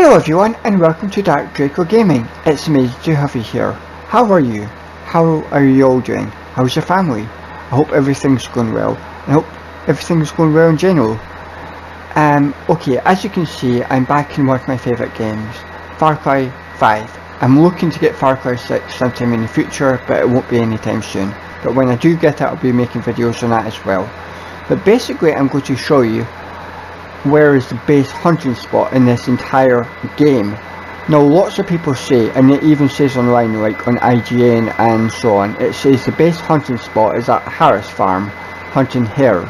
Hello everyone and welcome to DarkDracoGaming. It's amazing to have you here. How are you? How are you all doing? How's your family? I hope everything's going well. I hope everything's going well in general. Okay, as you can see, I'm back in one of my favourite games, Farcry 5. I'm looking to get Farcry 6 sometime in the future, but it won't be anytime soon. But when I do get it, I'll be making videos on that as well. But basically, I'm going to show you where is the base hunting spot in this entire game. Now lots of people say, and it even says online, like on IGN and so on, it says the base hunting spot is at Harris Farm hunting hares.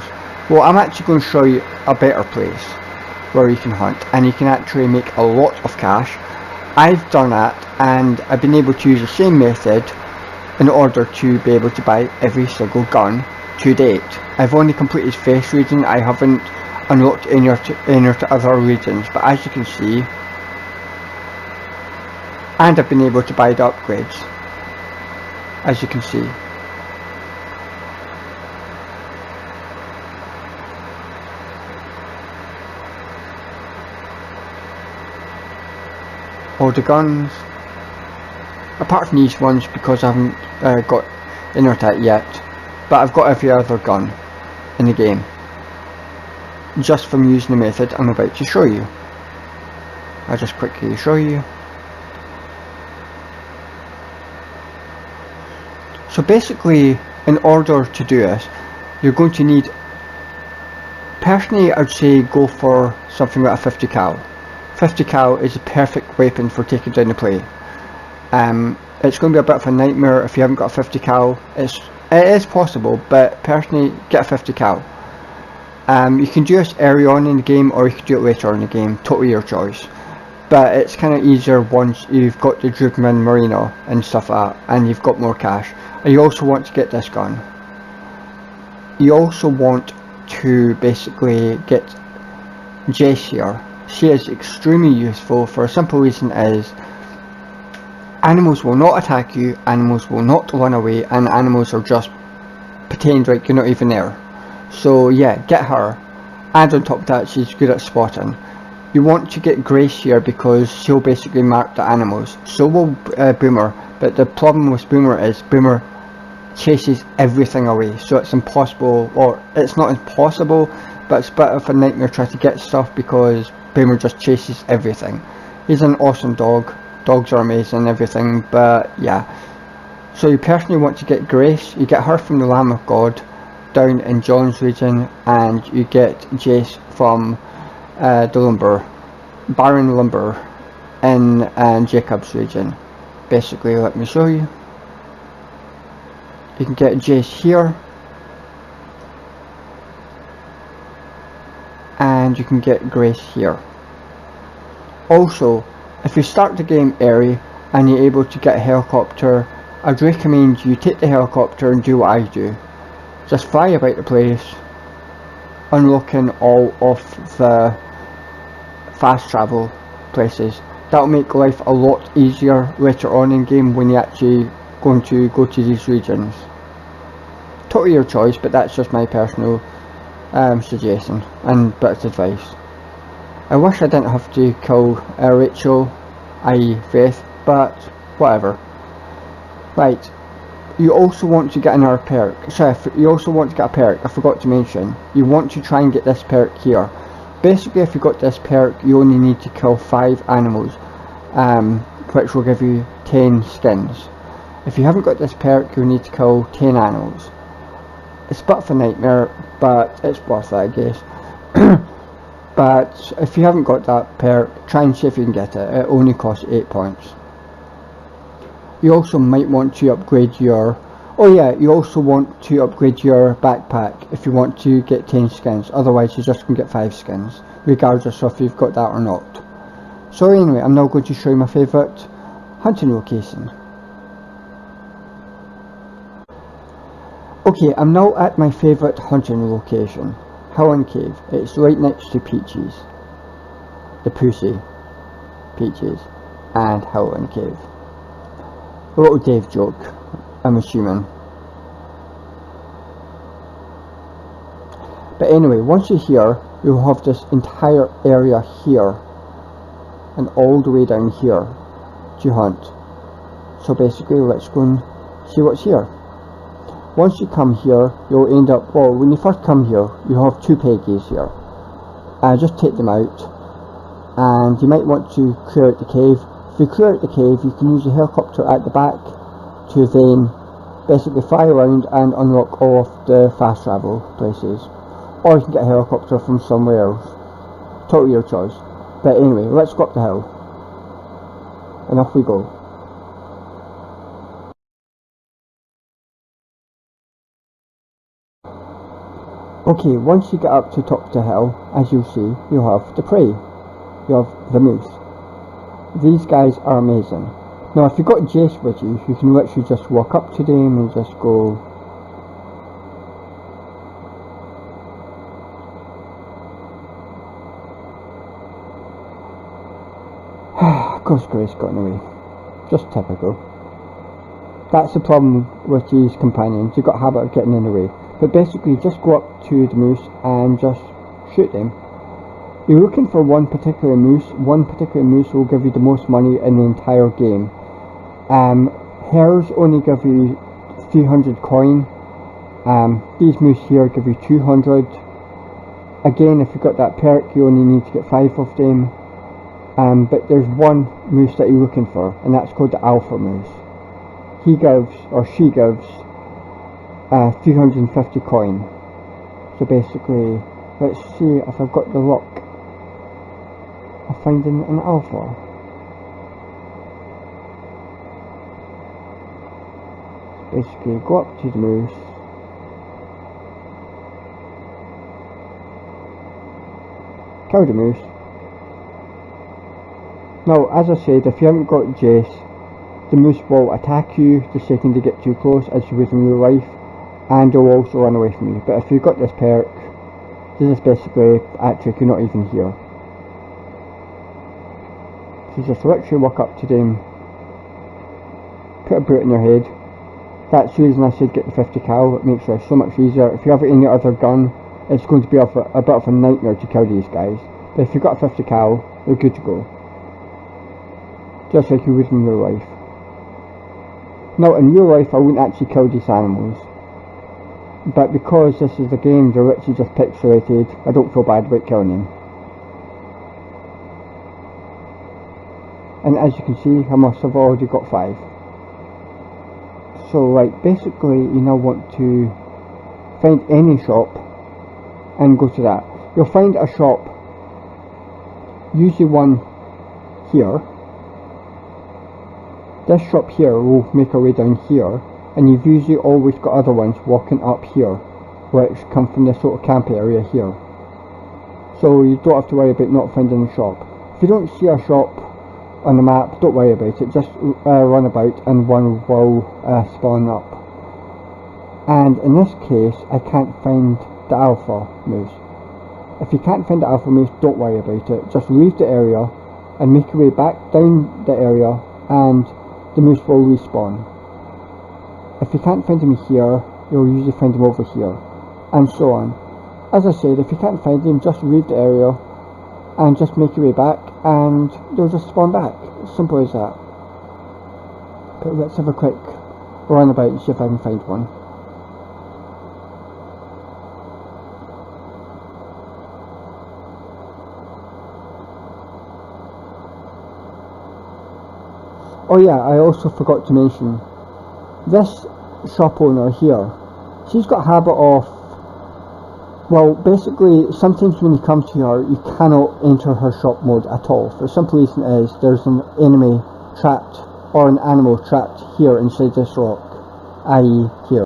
Well, I'm actually going to show you a better place where you can hunt and you can actually make a lot of cash. I've done that and I've been able to use the same method in order to be able to buy every single gun to date. I've only completed face region, I haven't unlocked any to other regions, but as you can see, and I've been able to buy the upgrades, as you can see. All the guns, apart from these ones because I haven't got internet yet, but I've got every other gun in the game, just from using the method I'm about to show you. I'll just quickly show you. So basically, in order to do this, you're going to need, personally I'd say go for something like a 50 cal. 50 cal is a perfect weapon for taking down the play. It's going to be a bit of a nightmare if you haven't got a 50 cal. It is possible, but personally get a 50 cal. You can do this early on in the game or you can do it later in the game, totally your choice. But it's kind of easier once you've got the Drugman Marina and stuff like that and you've got more cash. And you also want to get this gun. You also want to basically get Jace here. She is extremely useful for a simple reason is animals will not attack you, animals will not run away, and animals are just pretend like you're not even there. So yeah, get her, and on top of that she's good at spotting. You want to get Grace here because she'll basically mark the animals. So will Boomer, but the problem with Boomer is Boomer chases everything away, so it's impossible, or it's not impossible, but it's a bit of a nightmare trying to get stuff because Boomer just chases everything. He's an awesome dog, dogs are amazing and everything, but yeah. So you personally want to get Grace, you get her from the Lamb of God down in John's region, and you get Jace from the Baron Lumber in Jacob's region. Basically, let me show you. You can get Jace here, and you can get Grace here. Also, if you start the game early and you're able to get a helicopter, I'd recommend you take the helicopter and do what I do. Just fly about the place, unlocking all of the fast travel places. That'll make life a lot easier later on in game when you're actually going to go to these regions. Totally your choice, but that's just my personal suggestion and bit of advice. I wish I didn't have to kill Rachel, i.e. Faith, but whatever. Right. You also want to get another perk. Sorry, you also want to get a perk, I forgot to mention. You want to try and get this perk here. Basically, if you got this perk, you only need to kill 5 animals, which will give you 10 skins. If you haven't got this perk, you'll need to kill 10 animals. It's a bit of a nightmare, but it's worth it, I guess. But if you haven't got that perk, try and see if you can get it. It only costs 8 points. You also might want to upgrade your, you also want to upgrade your backpack if you want to get 10 skins, otherwise you just can get 5 skins, regardless of if you've got that or not. So anyway, I'm now going to show you my favourite hunting location. Okay, I'm now at my favourite hunting location, Helen Cave. It's right next to Peaches, the Pussy, Peaches, and Helen Cave. A little Dave joke, I'm assuming. But anyway, once you're here, you'll have this entire area here and all the way down here to hunt. So basically, let's go and see what's here. Once you come here, you'll end up, well, when you first come here, you have 2 peggies here. Just take them out, and you might want to clear out the cave. If you clear out the cave, you can use a helicopter at the back to then basically fly around and unlock all of the fast travel places. Or you can get a helicopter from somewhere else. Totally your choice. But anyway, let's go up the hill. And off we go. Okay, once you get up to the top of the hill, as you'll see, you have the prey. You have the moose. These guys are amazing. Now if you've got Jace with you, you can literally just walk up to them and just go... Ghost Grace got in the way. Just typical. That's the problem with these companions, you've got a habit of getting in the way. But basically just go up to the moose and just shoot them. You're looking for one particular moose will give you the most money in the entire game. Hares only give you 300 coin, these moose here give you 200. Again, if you've got that perk you only need to get 5 of them. But there's one moose that you're looking for, and that's called the alpha moose. He gives, or she gives, 350 coin. So basically, let's see if I've got the luck of finding an alpha. Basically, go up to the moose. Kill the moose. Now, as I said, if you haven't got Jace, the moose will attack you the second you get too close, as you would in real life, and they'll also run away from you. But if you've got this perk, this is basically a trick, you're not even here. So just literally walk up to them, put a bullet in your head. That's the reason I said get the 50 cal, it makes life so much easier. If you have any other gun, it's going to be a bit of a nightmare to kill these guys. But if you've got a 50 cal, you're good to go. Just like you would in real life. Now in real life I wouldn't actually kill these animals, but because this is a game, they're literally just pixelated, I don't feel bad about killing them. And as you can see, I must have already got 5. So like basically you now want to find any shop and go to that. You'll find a shop, usually one here. This shop here will make our way down here, and you've usually always got other ones walking up here, which come from this sort of camp area here. So you don't have to worry about not finding a shop. If you don't see a shop on the map, don't worry about it, just run about and one will spawn up. And in this case, I can't find the alpha moose. If you can't find the alpha moose, don't worry about it, just leave the area and make your way back down the area, and the moose will respawn. If you can't find them here, you'll usually find them over here, and so on. As I said, if you can't find them, just leave the area and just make your way back and they'll just spawn back. Simple as that. But let's have a quick run about and see if I can find one. Oh yeah, I also forgot to mention, this shop owner here, she's got a habit of, well basically sometimes when you come to her you cannot enter her shop mode at all. For the simple reason is there's an enemy trapped or an animal trapped here inside this rock, i.e. here.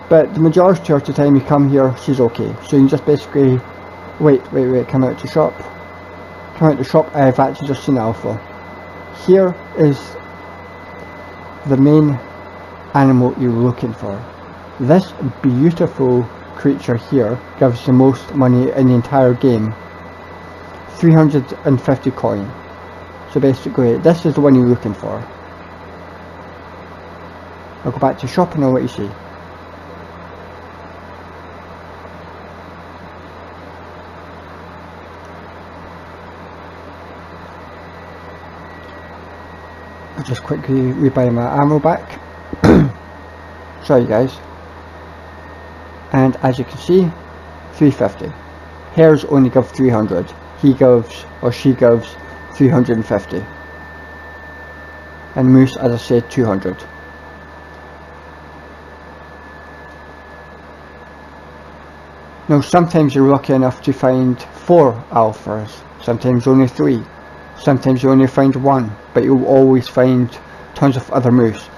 but the majority of the time you come here, she's okay. So you can just basically wait, come out to shop. Come out to shop. I've actually just seen alpha. Here is the main animal you're looking for. This beautiful creature here gives the most money in the entire game. 350 coin. So basically this is the one you're looking for. I'll go back to shop and I'll let you see. I'll just quickly rebuy my ammo back. Sorry guys. And as you can see, 350. Hares only give 300. He gives, or she gives, 350. And moose, as I said, 200. Now sometimes you're lucky enough to find 4 alphas, sometimes only 3, sometimes you only find 1, but you'll always find tons of other moose.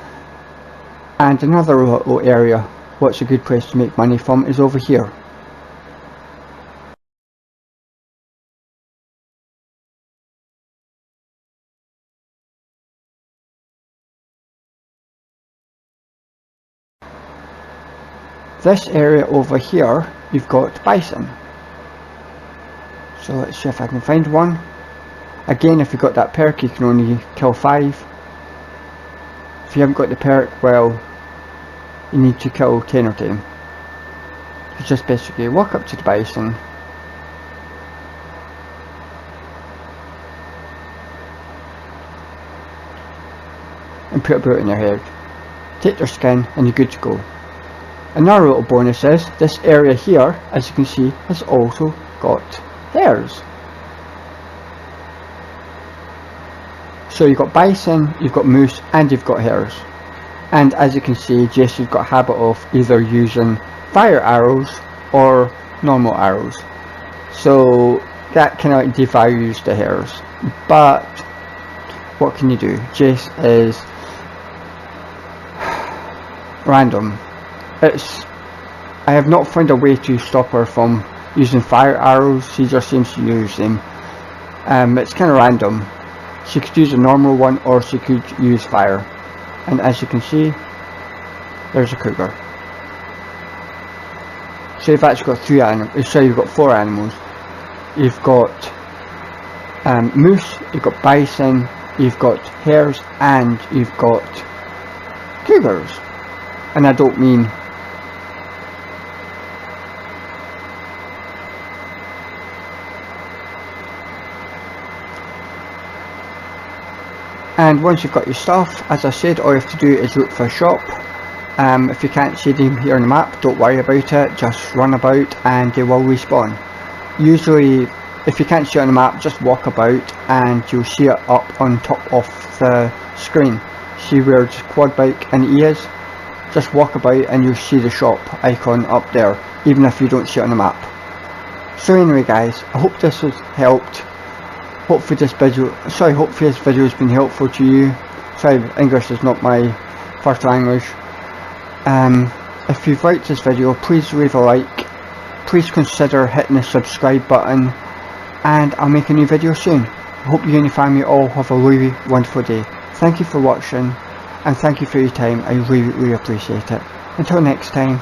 And another little area, what's a good place to make money from, is over here. This area over here, you've got bison. So let's see if I can find one. Again, if you've got that perk, you can only kill 5. If you haven't got the perk, well, you need to kill 10 of them. You just basically walk up to the bison, and put a bullet in their head. Take their skin and you're good to go. Another little bonus is, this area here, as you can see, has also got hares. So you've got bison, you've got moose, and you've got hares. And as you can see, Jesse's got a habit of either using fire arrows or normal arrows. So that kind of devalues the hares. But what can you do? Jess is random. I have not found a way to stop her from using fire arrows. She just seems to use them. It's kind of random. She could use a normal one or she could use fire. And as you can see, there's a cougar. So you've actually got 3 animals. So you've got 4 animals. You've got moose, you've got bison, you've got hares, and you've got cougars. And I don't mean and once you've got your stuff, as I said, all you have to do is look for a shop. If you can't see them here on the map, don't worry about it, just run about and they will respawn. Usually if you can't see it on the map, just walk about and you'll see it up on top of the screen. See where the quad bike and E is? Just walk about and you'll see the shop icon up there, even if you don't see it on the map. So anyway guys, I hope this has helped. Hopefully this video has been helpful to you. Sorry, English is not my first language. If you've liked this video, please leave a like. Please consider hitting the subscribe button, and I'll make a new video soon. I hope you and your family all have a really wonderful day. Thank you for watching, and thank you for your time. I really appreciate it. Until next time.